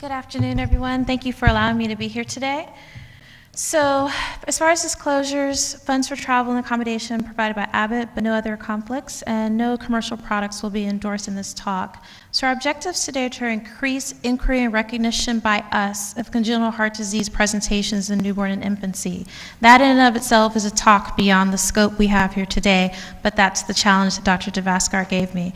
Good afternoon, everyone. Thank you for allowing me to be here today. So, as far as disclosures, funds for travel and accommodation provided by Abbott, but no other conflicts, and no commercial products will be endorsed in this talk. So our objectives today are to increase inquiry and recognition by us of congenital heart disease presentations in newborn and infancy. That in and of itself is a talk beyond the scope we have here today, but that's the challenge that Dr. Devaskar gave me.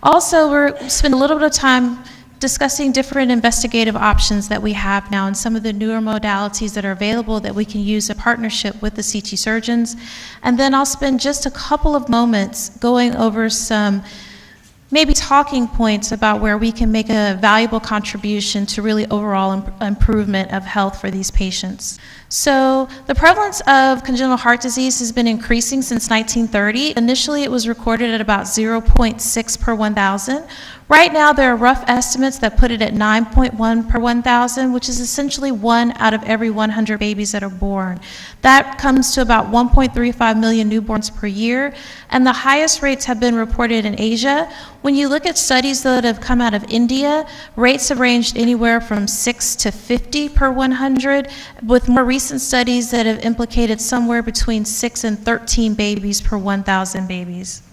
Also, we're spend a little bit of time discussing different investigative options that we have now and some of the newer modalities that are available that we can use in partnership with the CT surgeons. And then I'll spend just a couple of moments going over some maybe talking points about where we can make a valuable contribution to really overall improvement of health for these patients. So the prevalence of congenital heart disease has been increasing since 1930. Initially, it was recorded at about 0.6 per 1,000. Right now, there are rough estimates that put it at 9.1 per 1,000, which is essentially 1 out of every 100 babies that are born. That comes to about 1.35 million newborns per year, and the highest rates have been reported in Asia. When you look at studies that have come out of India, rates have ranged anywhere from 6 to 50 per 100, with more recent studies that have implicated somewhere between 6 and 13 babies per 1,000 babies.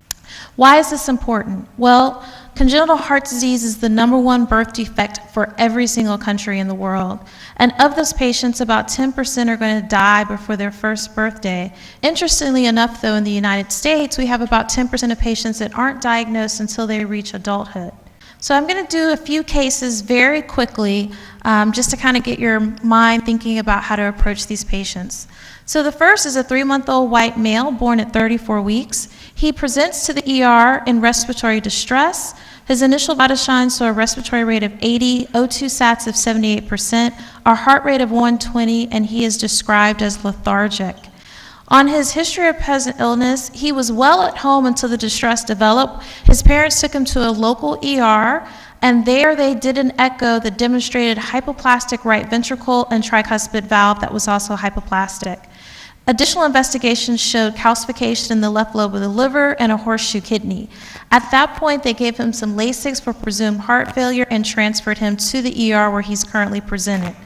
Why is this important? Well, congenital heart disease is the #1 birth defect for every single country in the world. And of those patients, about 10% are going to die before their first birthday. Interestingly enough, though, in the United States, we have about 10% of patients that aren't diagnosed until they reach adulthood. So I'm going to do a few cases very quickly just to kind of get your mind thinking about how to approach these patients. So the first is a 3-month-old white male born at 34 weeks. He presents to the ER in respiratory distress. His initial vital signs show a respiratory rate of 80, O2 sats of 78%, a heart rate of 120, and he is described as lethargic. On his history of present illness, he was well at home until the distress developed. His parents took him to a local ER, and there they did an echo that demonstrated hypoplastic right ventricle and tricuspid valve that was also hypoplastic. Additional investigations showed calcification in the left lobe of the liver and a horseshoe kidney. At that point, they gave him some Lasix for presumed heart failure and transferred him to the ER where he's currently presented.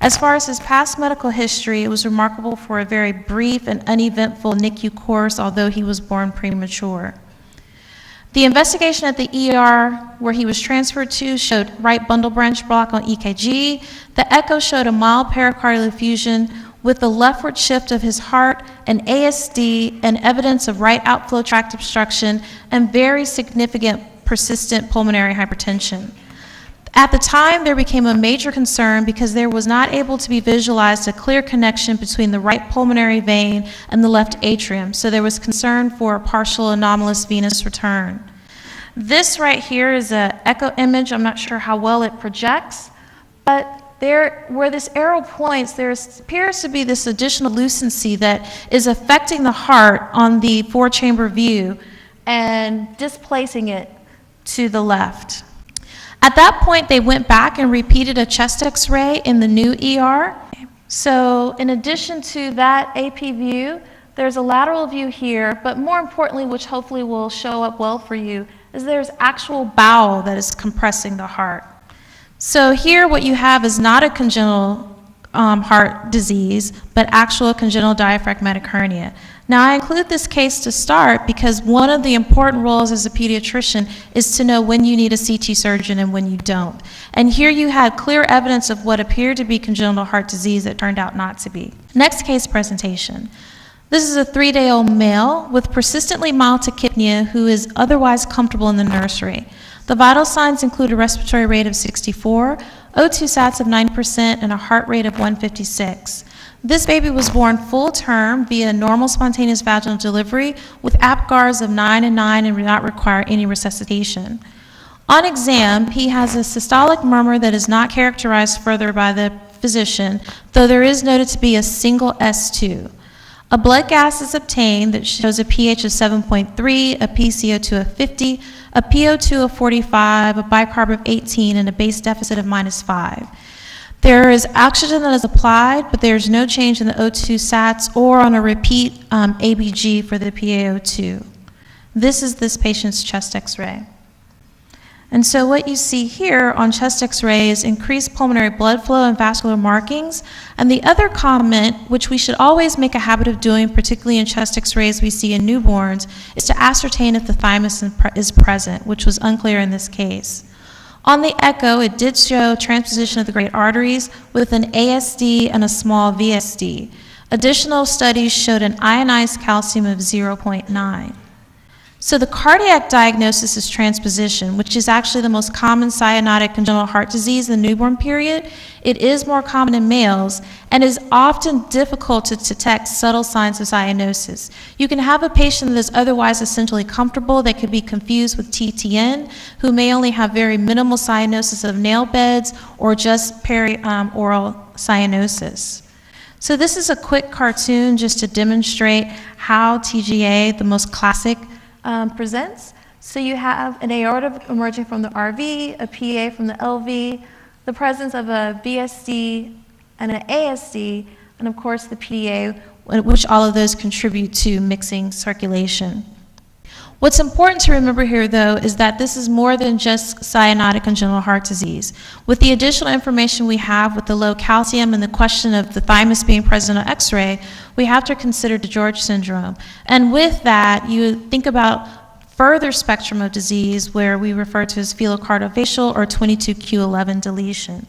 As far as his past medical history, it was remarkable for a very brief and uneventful NICU course, although he was born premature. The investigation at the ER where he was transferred to showed right bundle branch block on EKG. The echo showed a mild pericardial effusion with the leftward shift of his heart, an ASD, and evidence of right outflow tract obstruction, and very significant persistent pulmonary hypertension. At the time, there became a major concern because there was not able to be visualized a clear connection between the right pulmonary vein and the left atrium, so there was concern for a partial anomalous venous return. This right here is an echo image. I'm not sure how well it projects, but there, where this arrow points, there appears to be this additional lucency that is affecting the heart on the 4-chamber view and displacing it to the left. At that point, they went back and repeated a chest X-ray in the new ER. So in addition to that AP view, there's a lateral view here, but more importantly, which hopefully will show up well for you, is there's actual bowel that is compressing the heart. So here what you have is not a congenital heart disease, but actual congenital diaphragmatic hernia. Now I include this case to start because one of the important roles as a pediatrician is to know when you need a CT surgeon and when you don't. And here you had clear evidence of what appeared to be congenital heart disease that turned out not to be. Next case presentation. This is a 3-day-old male with persistently mild tachypnea who is otherwise comfortable in the nursery. The vital signs include a respiratory rate of 64, O2 sats of 90%, and a heart rate of 156. This baby was born full term via normal spontaneous vaginal delivery with APGARs of 9 and 9 and did not require any resuscitation. On exam, he has a systolic murmur that is not characterized further by the physician, though there is noted to be a single S2. A blood gas is obtained that shows a pH of 7.3, a PCO2 of 50, a PO2 of 45, a bicarb of 18, and a base deficit of -5. There is oxygen that is applied, but there's no change in the O2 sats or on a repeat ABG for the PaO2. This is this patient's chest X-ray. And so what you see here on chest x-ray is increased pulmonary blood flow and vascular markings. And the other comment, which we should always make a habit of doing, particularly in chest x-rays we see in newborns, is to ascertain if the thymus is present, which was unclear in this case. On the echo, it did show transposition of the great arteries with an ASD and a small VSD. Additional studies showed an ionized calcium of 0.9. So the cardiac diagnosis is transposition, which is actually the most common cyanotic congenital heart disease in the newborn period. It is more common in males and is often difficult to detect subtle signs of cyanosis. You can have a patient that is otherwise essentially comfortable that could be confused with TTN, who may only have very minimal cyanosis of nail beds or just perioral cyanosis. So this is a quick cartoon just to demonstrate how TGA, the most classic, presents. So you have an aorta emerging from the RV, a PA from the LV, the presence of a VSD and an ASD, and of course the PDA, which all of those contribute to mixing circulation. What's important to remember here, though, is that this is more than just cyanotic congenital heart disease. With the additional information we have with the low calcium and the question of the thymus being present on x-ray, we have to consider DeGeorge syndrome. And with that, you think about further spectrum of disease where we refer to as phelocardiofacial or 22q11 deletion.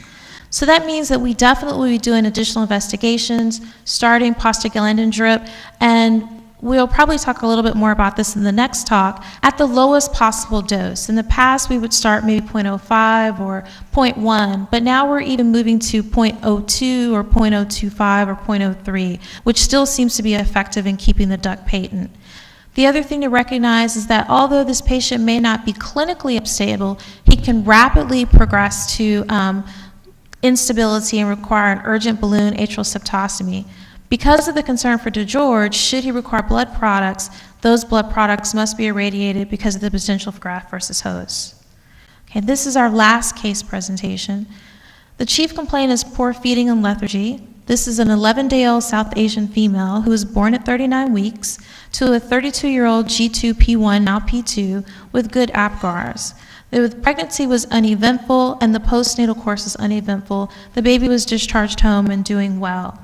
So that means that we definitely will be doing additional investigations, starting prostaglandin drip, and we'll probably talk a little bit more about this in the next talk, at the lowest possible dose. In the past, we would start maybe 0.05 or 0.1, but now we're even moving to 0.02 or 0.025 or 0.03, which still seems to be effective in keeping the duct patent. The other thing to recognize is that although this patient may not be clinically unstable, he can rapidly progress to instability and require an urgent balloon atrial septostomy. Because of the concern for DeGeorge, should he require blood products, those blood products must be irradiated because of the potential for graft versus host. Okay, this is our last case presentation. The chief complaint is poor feeding and lethargy. This is an 11-day-old South Asian female who was born at 39 weeks to a 32-year-old G2P1, now P2, with good APGARs. The pregnancy was uneventful and the postnatal course was uneventful. The baby was discharged home and doing well.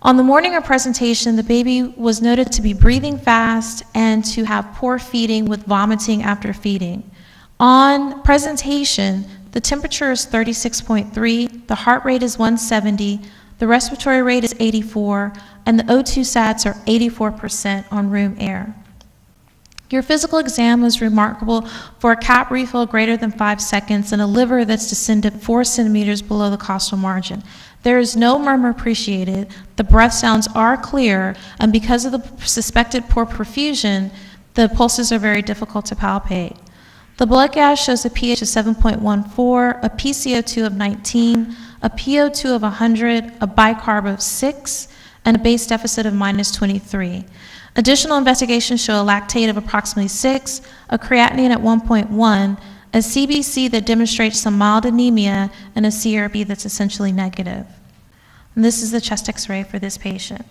On the morning of presentation, the baby was noted to be breathing fast and to have poor feeding with vomiting after feeding. On presentation, the temperature is 36.3, the heart rate is 170, the respiratory rate is 84, and the O2 sats are 84% on room air. Your physical exam was remarkable for a cap refill greater than 5 seconds and a liver that's descended 4 centimeters below the costal margin. There is no murmur appreciated, the breath sounds are clear, and because of the suspected poor perfusion, the pulses are very difficult to palpate. The blood gas shows a pH of 7.14, a PCO2 of 19, a PO2 of 100, a bicarb of 6, and a base deficit of -23. Additional investigations show a lactate of approximately 6, a creatinine at 1.1, a CBC that demonstrates some mild anemia, and a CRP that's essentially negative. And this is the chest x-ray for this patient.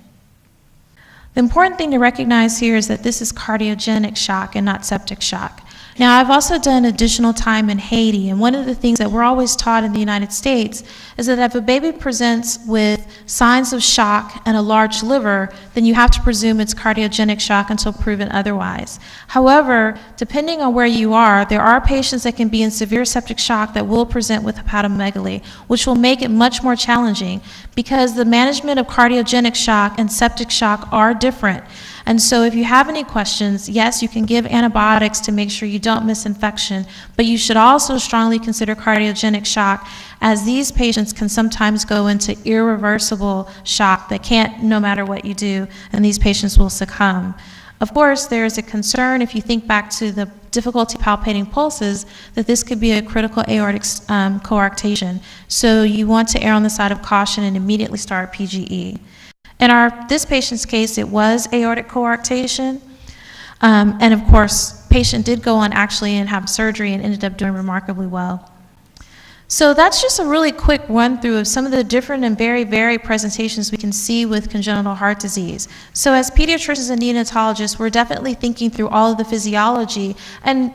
The important thing to recognize here is that this is cardiogenic shock and not septic shock. Now, I've also done additional time in Haiti, and one of the things that we're always taught in the United States is that if a baby presents with signs of shock and a large liver, then you have to presume it's cardiogenic shock until proven otherwise. However, depending on where you are, there are patients that can be in severe septic shock that will present with hepatomegaly, which will make it much more challenging because the management of cardiogenic shock and septic shock are different. And so if you have any questions, yes, you can give antibiotics to make sure you don't miss infection, but you should also strongly consider cardiogenic shock, as these patients can sometimes go into irreversible shock that can't, no matter what you do, and these patients will succumb. Of course, there is a concern, if you think back to the difficulty palpating pulses, that this could be a critical aortic coarctation. So you want to err on the side of caution and immediately start PGE. In this patient's case, it was aortic coarctation, and of course, patient did go on actually and have surgery and ended up doing remarkably well. So that's just a really quick run through of some of the different and very varied presentations we can see with congenital heart disease. So as pediatricians and neonatologists, we're definitely thinking through all of the physiology. And,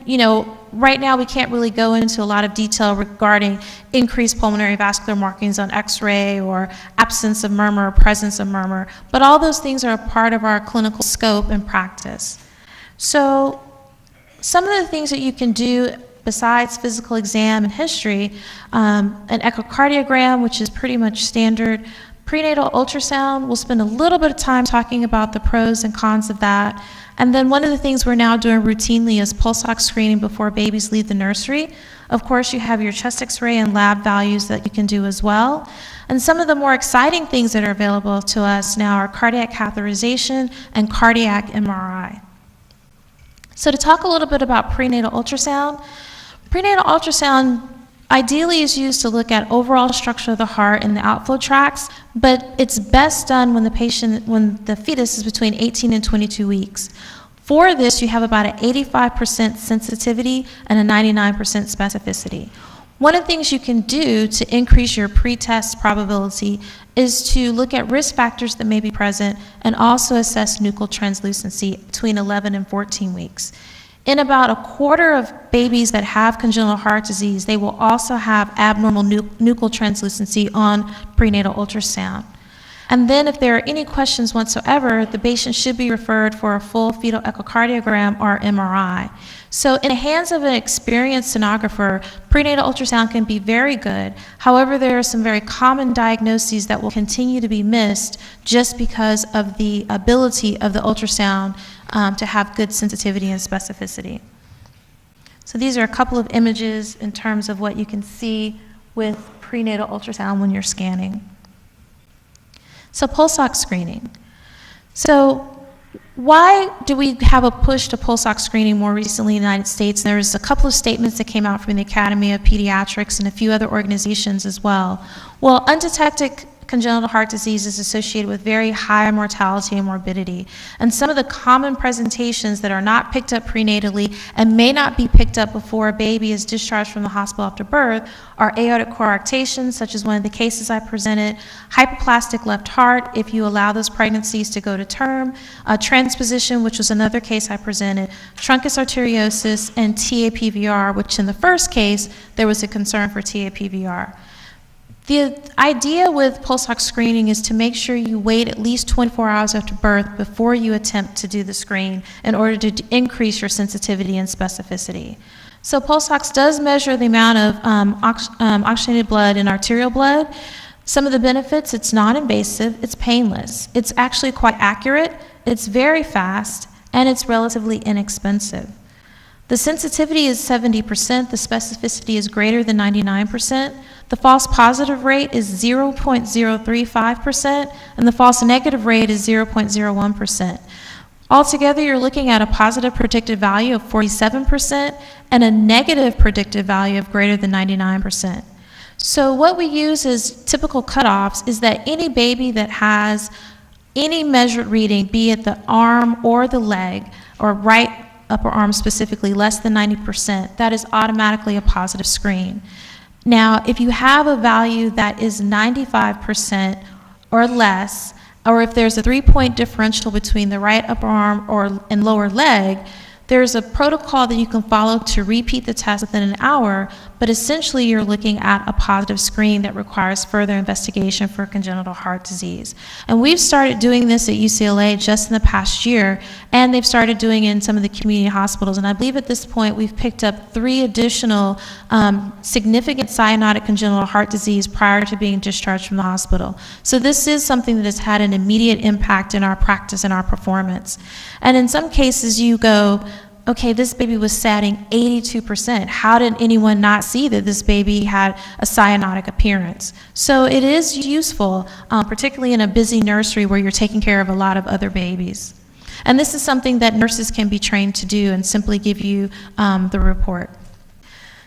right now we can't really go into a lot of detail regarding increased pulmonary vascular markings on X-ray or absence of murmur or presence of murmur. But all those things are a part of our clinical scope and practice. So some of the things that you can do besides physical exam and history, an echocardiogram, which is pretty much standard, prenatal ultrasound, we'll spend a little bit of time talking about the pros and cons of that. And then one of the things we're now doing routinely is pulse ox screening before babies leave the nursery. Of course, you have your chest x-ray and lab values that you can do as well. And some of the more exciting things that are available to us now are cardiac catheterization and cardiac MRI. So to talk a little bit about prenatal ultrasound ideally is used to look at overall structure of the heart and the outflow tracts, but it's best done when the fetus is between 18 and 22 weeks. For this, you have about an 85% sensitivity and a 99% specificity. One of the things you can do to increase your pre-test probability is to look at risk factors that may be present and also assess nuchal translucency between 11 and 14 weeks. In about a quarter of babies that have congenital heart disease, they will also have abnormal nuchal translucency on prenatal ultrasound. And then if there are any questions whatsoever, the patient should be referred for a full fetal echocardiogram or MRI. So in the hands of an experienced sonographer, prenatal ultrasound can be very good. However, there are some very common diagnoses that will continue to be missed just because of the ability of the ultrasound to have good sensitivity and specificity. So these are a couple of images in terms of what you can see with prenatal ultrasound when you're scanning. So pulse ox screening. So why do we have a push to pulse ox screening more recently in the United States? And there's a couple of statements that came out from the Academy of Pediatrics and a few other organizations as well. Well, undetected congenital heart disease is associated with very high mortality and morbidity. And some of the common presentations that are not picked up prenatally and may not be picked up before a baby is discharged from the hospital after birth are aortic coarctation, such as one of the cases I presented, hypoplastic left heart, if you allow those pregnancies to go to term, transposition, which was another case I presented, truncus arteriosus, and TAPVR, which in the first case, there was a concern for TAPVR. The idea with pulse ox screening is to make sure you wait at least 24 hours after birth before you attempt to do the screen in order to increase your sensitivity and specificity. So pulse ox does measure the amount of oxygenated blood in arterial blood. Some of the benefits, it's non-invasive, it's painless. It's actually quite accurate, it's very fast, and it's relatively inexpensive. The sensitivity is 70%, the specificity is greater than 99%. The false positive rate is 0.035%, and the false negative rate is 0.01%. Altogether, you're looking at a positive predictive value of 47% and a negative predictive value of greater than 99%. So what we use as typical cutoffs is that any baby that has any measured reading, be it the arm or the leg, or right upper arm specifically, less than 90%, that is automatically a positive screen. Now, if you have a value that is 95% or less, or if there's a 3-point differential between the right upper arm and lower leg, there's a protocol that you can follow to repeat the test within an hour, but essentially you're looking at a positive screen that requires further investigation for congenital heart disease. And we've started doing this at UCLA just in the past year, and they've started doing it in some of the community hospitals. And I believe at this point we've picked up 3 additional significant cyanotic congenital heart disease prior to being discharged from the hospital. So this is something that has had an immediate impact in our practice and our performance. And in some cases you go, okay, this baby was satting 82%. How did anyone not see that this baby had a cyanotic appearance? So it is useful, particularly in a busy nursery where you're taking care of a lot of other babies. And this is something that nurses can be trained to do and simply give you the report.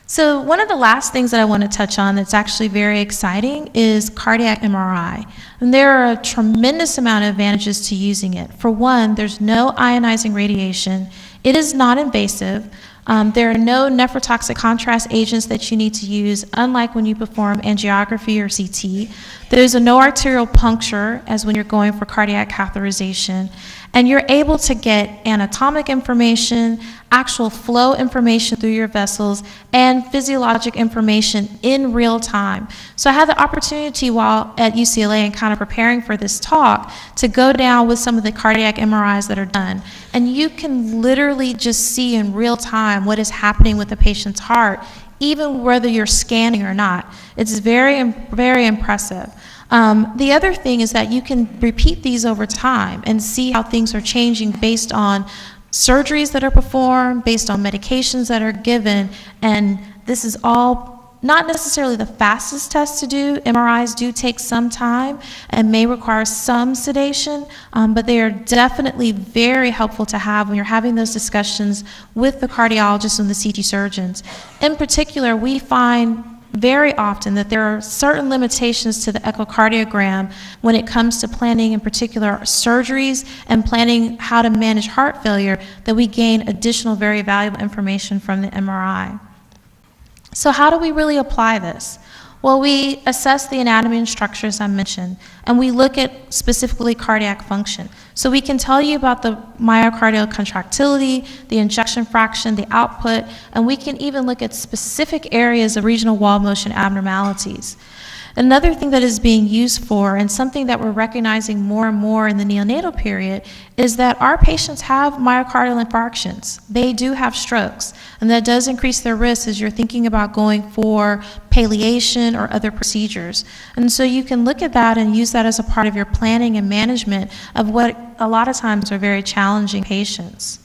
So one of the last things that I want to touch on that's actually very exciting is cardiac MRI. And there are a tremendous amount of advantages to using it. For one, there's no ionizing radiation. It is not invasive. There are no nephrotoxic contrast agents that you need to use, unlike when you perform angiography or CT. There's no arterial puncture, as when you're going for cardiac catheterization. And you're able to get anatomic information, actual flow information through your vessels, and physiologic information in real time. So I had the opportunity while at UCLA and kind of preparing for this talk to go down with some of the cardiac MRIs that are done. And you can literally just see in real time what is happening with the patient's heart, even whether you're scanning or not. It's very, very impressive. The other thing is that you can repeat these over time and see how things are changing based on surgeries that are performed, based on medications that are given, and this is all not necessarily the fastest test to do. MRIs do take some time and may require some sedation, but they are definitely very helpful to have when you're having those discussions with the cardiologists and the CT surgeons. In particular, we find very often that there are certain limitations to the echocardiogram when it comes to planning in particular surgeries and planning how to manage heart failure, that we gain additional very valuable information from the MRI. So how do we really apply this? Well, we assess the anatomy and structure, as I mentioned, and we look at specifically cardiac function. So we can tell you about the myocardial contractility, the ejection fraction, the output, and we can even look at specific areas of regional wall motion abnormalities. Another thing that is being used for, and something that we're recognizing more and more in the neonatal period, is that our patients have myocardial infarctions. They do have strokes, and that does increase their risk as you're thinking about going for palliation or other procedures. And so you can look at that and use that as a part of your planning and management of what a lot of times are very challenging patients.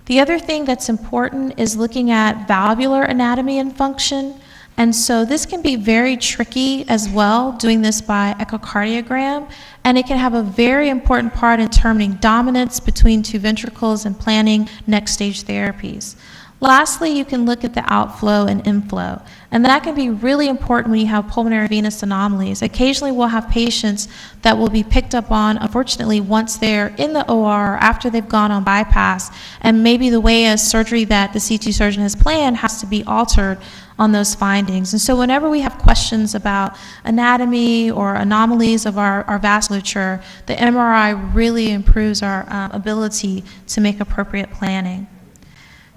The other thing that's important is looking at valvular anatomy and function. And so this can be very tricky as well, doing this by echocardiogram, and it can have a very important part in determining dominance between two ventricles and planning next stage therapies. Lastly, you can look at the outflow and inflow, and that can be really important when you have pulmonary venous anomalies. Occasionally we'll have patients that will be picked up on, unfortunately, once they're in the OR or after they've gone on bypass, and maybe the way a surgery that the CT surgeon has planned has to be altered on those findings. And so whenever we have questions about anatomy or anomalies of our vasculature, the MRI really improves our ability to make appropriate planning.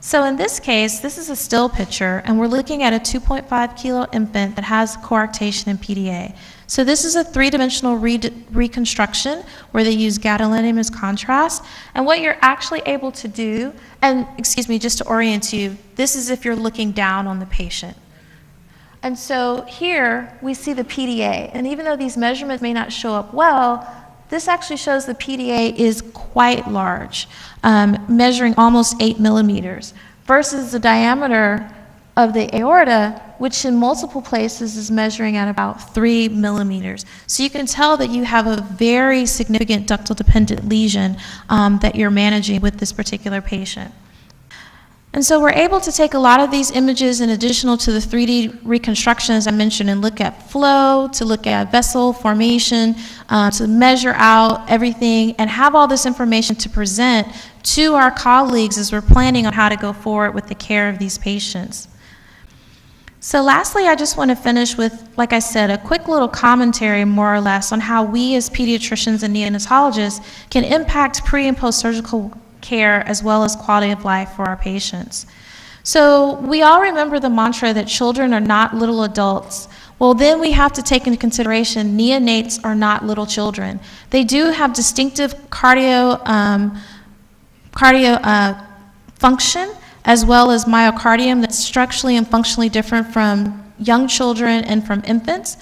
So in this case, this is a still picture, and we're looking at a 2.5 kilo infant that has coarctation and PDA. So this is a three-dimensional reconstruction where they use gadolinium as contrast. And what you're actually able to do, and excuse me, just to orient you, this is if you're looking down on the patient. And so here we see the PDA, and even though these measurements may not show up well, this actually shows the PDA is quite large, measuring almost 8 millimeters, versus the diameter of the aorta, which in multiple places is measuring at about 3 millimeters. So you can tell that you have a very significant ductal dependent lesion that you're managing with this particular patient. And so we're able to take a lot of these images in addition to the 3D reconstruction, as I mentioned, and look at flow, to look at vessel formation, to measure out everything, and have all this information to present to our colleagues as we're planning on how to go forward with the care of these patients. So lastly, I just want to finish with, like I said, a quick little commentary more or less on how we as pediatricians and neonatologists can impact pre- and post-surgical care as well as quality of life for our patients. So we all remember the mantra that children are not little adults. Well, then we have to take into consideration neonates are not little children. They do have distinctive cardio function as well as myocardium that's structurally and functionally different from young children and from infants.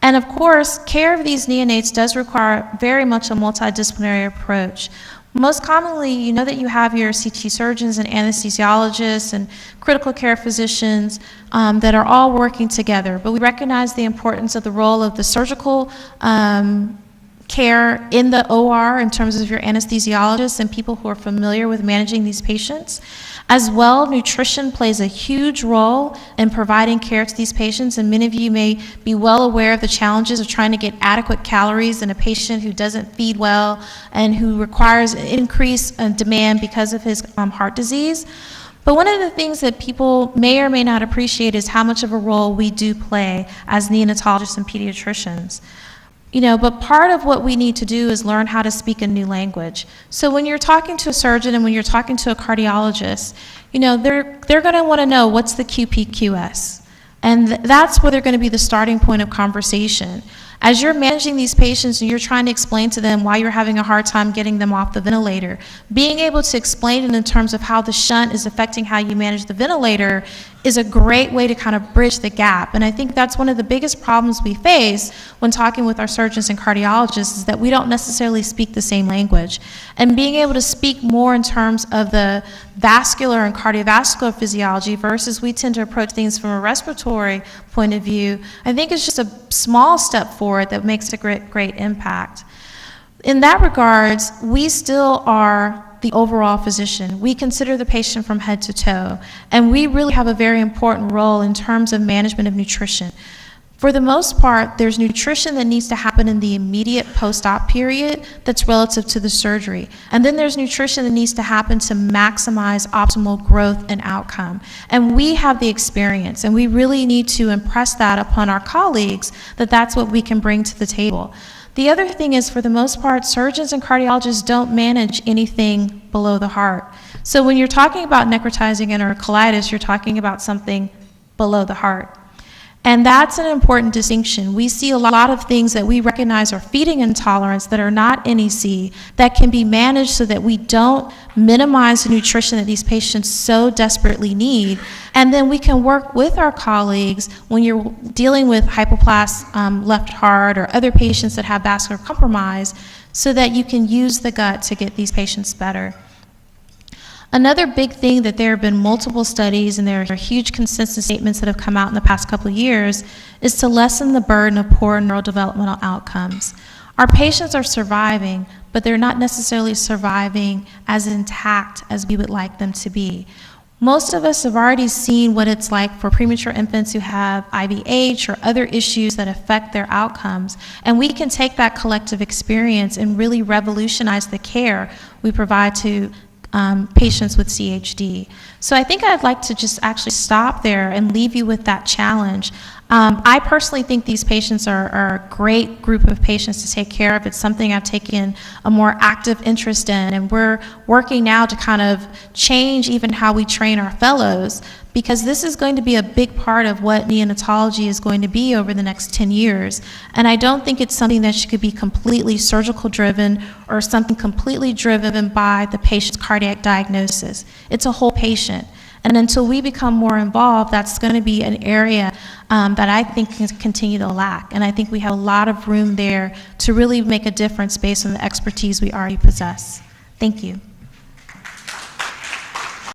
And of course, care of these neonates does require very much a multidisciplinary approach. Most commonly, you know that you have your CT surgeons and anesthesiologists and critical care physicians that are all working together, but we recognize the importance of the role of the surgical care in the OR in terms of your anesthesiologists and people who are familiar with managing these patients. As well, nutrition plays a huge role in providing care to these patients, and many of you may be well aware of the challenges of trying to get adequate calories in a patient who doesn't feed well and who requires increased demand because of his heart disease. But one of the things that people may or may not appreciate is how much of a role we do play as neonatologists and pediatricians. But part of what we need to do is learn how to speak a new language. So when you're talking to a surgeon and when you're talking to a cardiologist, they're going to want to know what's the QPQS. And that's where they're going to be the starting point of conversation. As you're managing these patients and you're trying to explain to them why you're having a hard time getting them off the ventilator, being able to explain it in terms of how the shunt is affecting how you manage the ventilator is a great way to kind of bridge the gap. And I think that's one of the biggest problems we face when talking with our surgeons and cardiologists is that we don't necessarily speak the same language. And being able to speak more in terms of the vascular and cardiovascular physiology versus we tend to approach things from a respiratory point of view, I think it's just a small step forward that makes a great impact. In that regards, we still are the overall physician. We consider the patient from head to toe, and we really have a very important role in terms of management of nutrition. For the most part, there's nutrition that needs to happen in the immediate post-op period that's relative to the surgery. And then there's nutrition that needs to happen to maximize optimal growth and outcome. And we have the experience, and we really need to impress that upon our colleagues that that's what we can bring to the table. The other thing is, for the most part, surgeons and cardiologists don't manage anything below the heart. So when you're talking about necrotizing enterocolitis, you're talking about something below the heart. And that's an important distinction. We see a lot of things that we recognize are feeding intolerance that are not NEC that can be managed so that we don't minimize the nutrition that these patients so desperately need. And then we can work with our colleagues when you're dealing with hypoplast left heart or other patients that have vascular compromise so that you can use the gut to get these patients better. Another big thing that there have been multiple studies and there are huge consensus statements that have come out in the past couple of years is to lessen the burden of poor neurodevelopmental outcomes. Our patients are surviving, but they're not necessarily surviving as intact as we would like them to be. Most of us have already seen what it's like for premature infants who have IVH or other issues that affect their outcomes, and we can take that collective experience and really revolutionize the care we provide to patients with CHD. So I think I'd like to just actually stop there and leave you with that challenge. I personally think these patients are a great group of patients to take care of. It's something I've taken a more active interest in, and we're working now to kind of change even how we train our fellows, because this is going to be a big part of what neonatology is going to be over the next 10 years. And I don't think it's something that should be completely surgical driven or something completely driven by the patient's cardiac diagnosis. It's a whole patient. And until we become more involved, that's going to be an area that I think can continue to lack. And I think we have a lot of room there to really make a difference based on the expertise we already possess. Thank you.